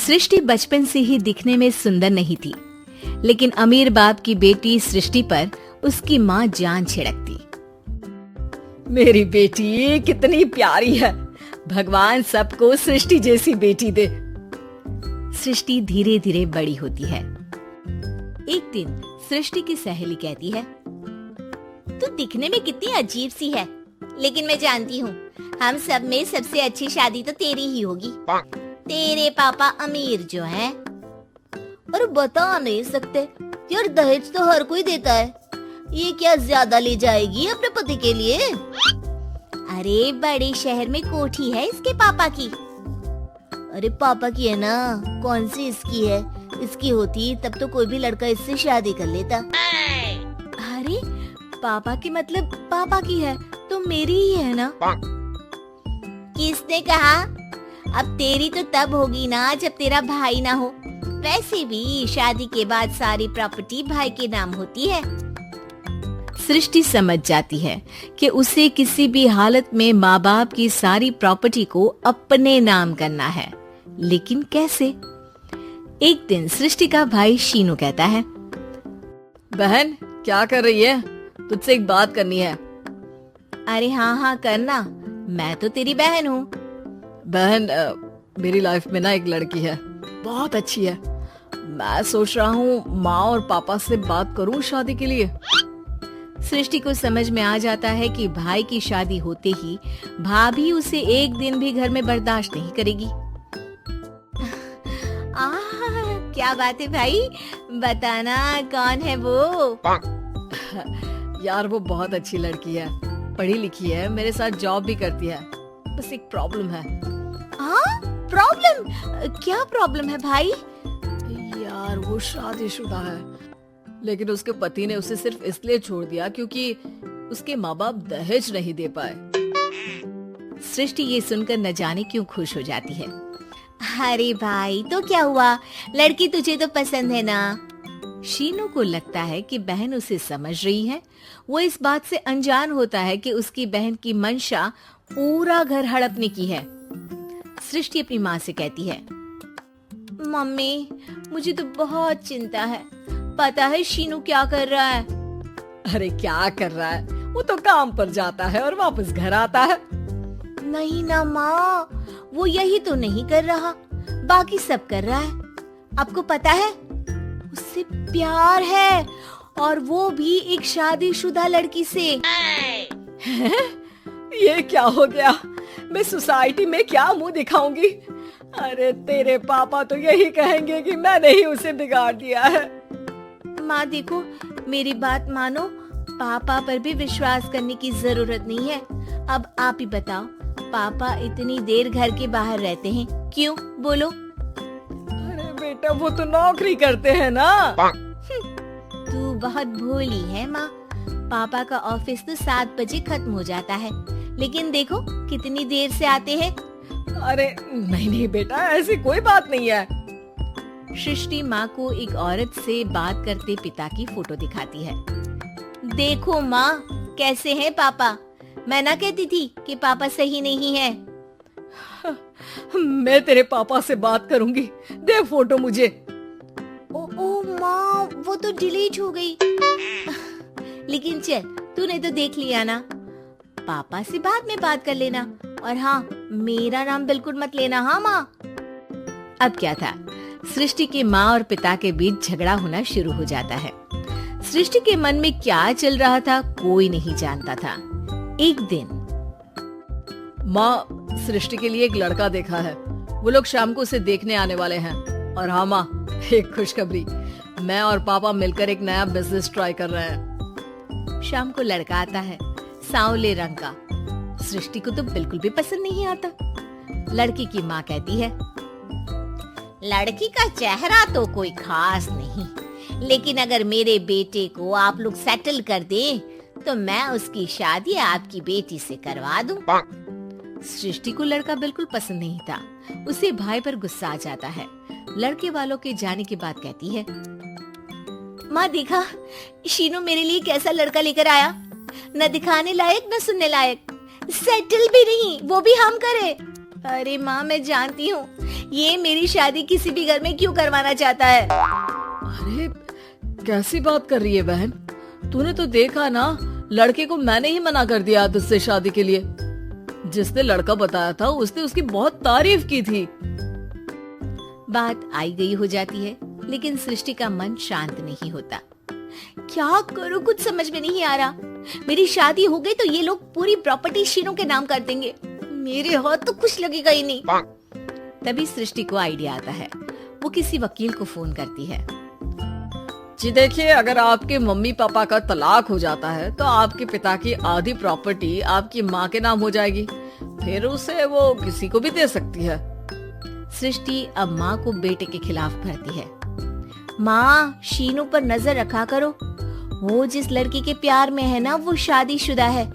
सृष्टि बचपन से ही दिखने में सुंदर नहीं थी, लेकिन अमीर बाप की बेटी सृष्टि पर उसकी माँ जान छिड़कती। मेरी बेटी कितनी प्यारी है, भगवान सबको सृष्टि जैसी बेटी दे। सृष्टि धीरे धीरे बड़ी होती है। एक दिन सृष्टि की सहेली कहती है, तू दिखने में कितनी अजीब सी है, लेकिन मैं जानती हूँ हम सब में सबसे अच्छी शादी तो तेरी ही होगी। तेरे पापा अमीर जो हैं। और बता नहीं सकते यार, दहेज तो हर कोई देता है, ये क्या ज्यादा ले जाएगी अपने पति के लिए? अरे बड़े शहर में कोठी है इसके पापा की। अरे पापा की है ना, कौन सी इसकी है? इसकी होती तब तो कोई भी लड़का इससे शादी कर लेता। अरे पापा की मतलब पापा की है तो मेरी ही है ना? किसने कहा? अब तेरी तो तब होगी ना जब तेरा भाई ना हो। वैसे भी शादी के बाद सारी प्रॉपर्टी भाई के नाम होती है। सृष्टि समझ जाती है कि उसे किसी भी हालत में माँ बाप की सारी प्रॉपर्टी को अपने नाम करना है, लेकिन कैसे? एक दिन सृष्टि का भाई शीनू कहता है, बहन क्या कर रही है? तुझसे एक बात करनी है। अरे हाँ करना, मैं तो तेरी बहन हूँ। बहन मेरी लाइफ में ना एक लड़की है, बहुत अच्छी है। मैं सोच रहा हूँ माँ और पापा से बात करूँ शादी के लिए। सृष्टि को समझ में आ जाता है कि भाई की शादी होते ही भाभी उसे एक दिन भी घर में बर्दाश्त नहीं करेगी। क्या बात है भाई, बताना कौन है वो? यार वो बहुत अच्छी लड़की है, पढ़ी लिखी है, मेरे साथ जॉब भी करती है। बस एक प्रॉब्लम है। प्रॉब्लम? क्या प्रॉब्लम है भाई? यार वो शादीशुदा है, लेकिन उसके पति ने उसे सिर्फ इसलिए छोड़ दिया क्योंकि उसके माँ बाप दहेज नहीं दे पाए। सृष्टि ये सुनकर न जाने क्यों खुश हो जाती है। अरे भाई तो क्या हुआ, लड़की तुझे तो पसंद है ना? शीनू को लगता है कि बहन उसे समझ रही है। वो इस बात से अनजान होता है कि उसकी बहन की मंशा पूरा घर हड़पने की है। सृष्टि अपनी माँ से कहती है, मम्मी मुझे तो बहुत चिंता है। पता है शीनू क्या कर रहा है? अरे क्या कर रहा है, वो तो काम पर जाता है और वापस घर आता है। नहीं ना माँ, वो यही तो नहीं कर रहा, बाकी सब कर रहा है। आपको पता है उससे प्यार है, और वो भी एक शादीशुदा लड़की से। ये क्या हो गया, मैं सोसाइटी में क्या मुंह दिखाऊंगी? अरे तेरे पापा तो यही कहेंगे कि मैंने ही उसे बिगाड़ दिया है। माँ देखो, मेरी बात मानो, पापा पर भी विश्वास करने की जरूरत नहीं है। अब आप ही बताओ, पापा इतनी देर घर के बाहर रहते हैं क्यों? बोलो। अरे बेटा वो तो नौकरी करते हैं ना। तू बहुत भोली है माँ। पापा का ऑफिस तो 7 बजे खत्म हो जाता है, लेकिन देखो कितनी देर से आते हैं। अरे नहीं बेटा, ऐसी कोई बात नहीं है। सृष्टि माँ को एक औरत से बात करते पिता की फोटो दिखाती है। देखो माँ कैसे हैं पापा, मैं ना कहती थी कि पापा सही नहीं है। मैं तेरे पापा से बात करूंगी, दे फोटो मुझे। ओ माँ, वो तो डिलीट हो गई। लेकिन चल, तूने तो देख लिया ना। पापा से बाद में बात कर लेना, और हाँ मेरा नाम बिल्कुल मत लेना। हाँ माँ। अब क्या था, सृष्टि के माँ और पिता के बीच झगड़ा होना शुरू हो जाता है। सृष्टि के मन में क्या चल रहा था कोई नहीं जानता था। एक दिन, माँ सृष्टि के लिए एक लड़का देखा है, वो लोग शाम को उसे देखने आने वाले हैं। और हाँ माँ, एक खुशखबरी, मैं और पापा मिलकर एक नया बिजनेस ट्राई कर रहे हैं। शाम को लड़का आता है, सांवले रंग का। सृष्टि को तो बिल्कुल भी पसंद नहीं आता। लड़की की माँ कहती है, लड़की का चेहरा तो कोई खास नहीं, लेकिन अगर मेरे बेटे को आप लोग सेटल कर दें तो मैं उसकी शादी आपकी बेटी से करवा दूं। सृष्टि को लड़का बिल्कुल पसंद नहीं था। उसे भाई पर गुस्सा आ जाता है। लड़के वालों के जाने के बाद कहती है, माँ देखा शीनू मेरे लिए कैसा लड़का लेकर आया, न दिखाने लायक न सुनने लायक, सेटल भी नहीं, वो भी हम करे। अरे माँ मैं जानती हूँ ये मेरी शादी किसी भी घर में क्यों करवाना चाहता है? अरे कैसी बात कर रही है बहन, तूने तो देखा ना, लड़के को मैंने ही मना कर दिया तुझसे शादी के लिए। जिसने लड़का बताया था उसने उसकी बहुत तारीफ की थी। बात आई गई हो जाती है, लेकिन सृष्टि का मन शांत नहीं होता। क्या करूं, कुछ समझ में नहीं आ रहा। मेरी शादी हो गई तो ये लोग पूरी प्रॉपर्टी शीनू के नाम कर देंगे। मेरे हाथ तो कुछ लगेगा ही नहीं। तभी सृष्टि को आइडिया आता है। वो किसी वकील को फोन करती है। जी देखिए, अगर आपके मम्मी पापा का तलाक हो जाता है तो आपके पिता की आधी प्रॉपर्टी आपकी माँ के नाम हो जाएगी, फिर उसे वो किसी को भी दे सकती है। सृष्टि अब माँ को बेटे के खिलाफ भरती है। माँ, शीनू पर नजर रखा करो। वो जिस लड़की के प्यार में है ना, वो शादीशुदा है।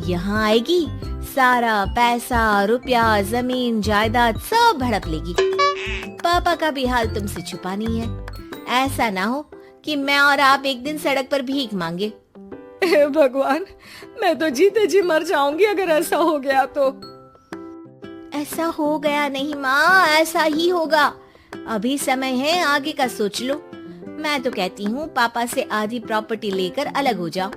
यहाँ आएगी, सारा पैसा, रुपया, जमीन, जायदाद सब हड़प लेगी। पापा का भी हाल तुमसे छुपा नहीं है। ऐसा ना हो कि मैं और आप एक दिन सड़क पर भीख मांगे। हे भगवान, मैं तो जीते जी मर जाऊंगी अगर ऐसा हो गया तो। ऐसा हो गया नहीं माँ, ऐसा ही होगा। अभी समय है, आगे का सोच लो। मैं तो कहती हूँ पापा से आधी प्रॉपर्टी लेकर अलग हो जाओ।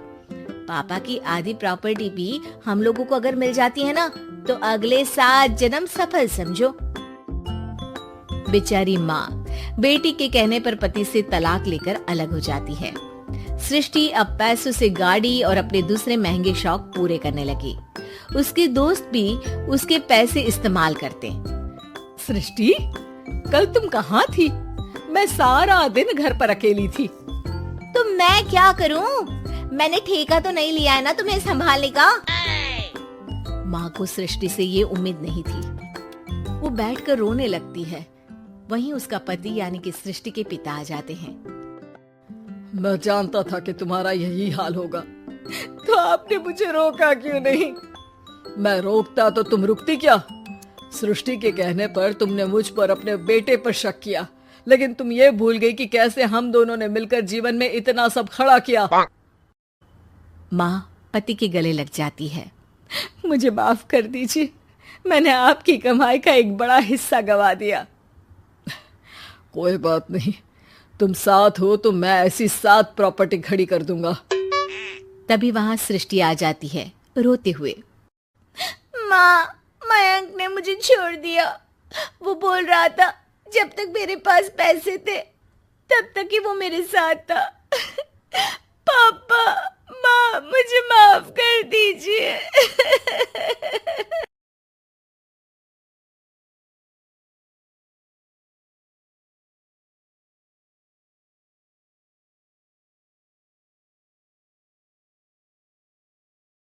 पापा की आधी प्रॉपर्टी भी हम लोगों को अगर मिल जाती है ना, तो अगले 7 जन्म सफल समझो। बेचारी माँ बेटी के कहने पर पति से तलाक लेकर अलग हो जाती है। सृष्टि अब पैसों से गाड़ी और अपने दूसरे महंगे शौक पूरे करने लगी। उसके दोस्त भी उसके पैसे इस्तेमाल करते। सृष्टि, कल तुम कहाँ थी? मैं सारा दिन घर पर अकेली थी। तो मैं क्या करूं? मैंने ठेका तो नहीं लिया है ना तुम्हें संभालने का। माँ को सृष्टि से ये उम्मीद नहीं थी। वो बैठकर रोने लगती है। वहीं उसका पति यानी कि सृष्टि के पिता आ जाते हैं। मैं जानता था कि तुम्हारा यही हाल होगा, तो आपने मुझे रोका क्यों नहीं? मैं रोकता तो तुम रुकती क्या? सृष्टि के कहने पर तुमने मुझ पर अपने बेटे पर शक किया, लेकिन तुम ये भूल गई कि कैसे हम दोनों ने मिलकर जीवन में इतना सब खड़ा किया। माँ पति के गले लग जाती है। मुझे माफ कर दीजिए, मैंने आपकी कमाई का एक बड़ा हिस्सा गवा दिया। कोई बात नहीं, तुम साथ हो तो मैं ऐसी 7 प्रॉपर्टी खड़ी कर दूंगा। तभी वहां सृष्टि आ जाती है रोते हुए। माँ, मयंक ने मुझे छोड़ दिया। वो बोल रहा था जब तक मेरे पास पैसे थे तब तक ही वो मेरे साथ था। पापा, माँ, मुझे माफ कर दीजिए।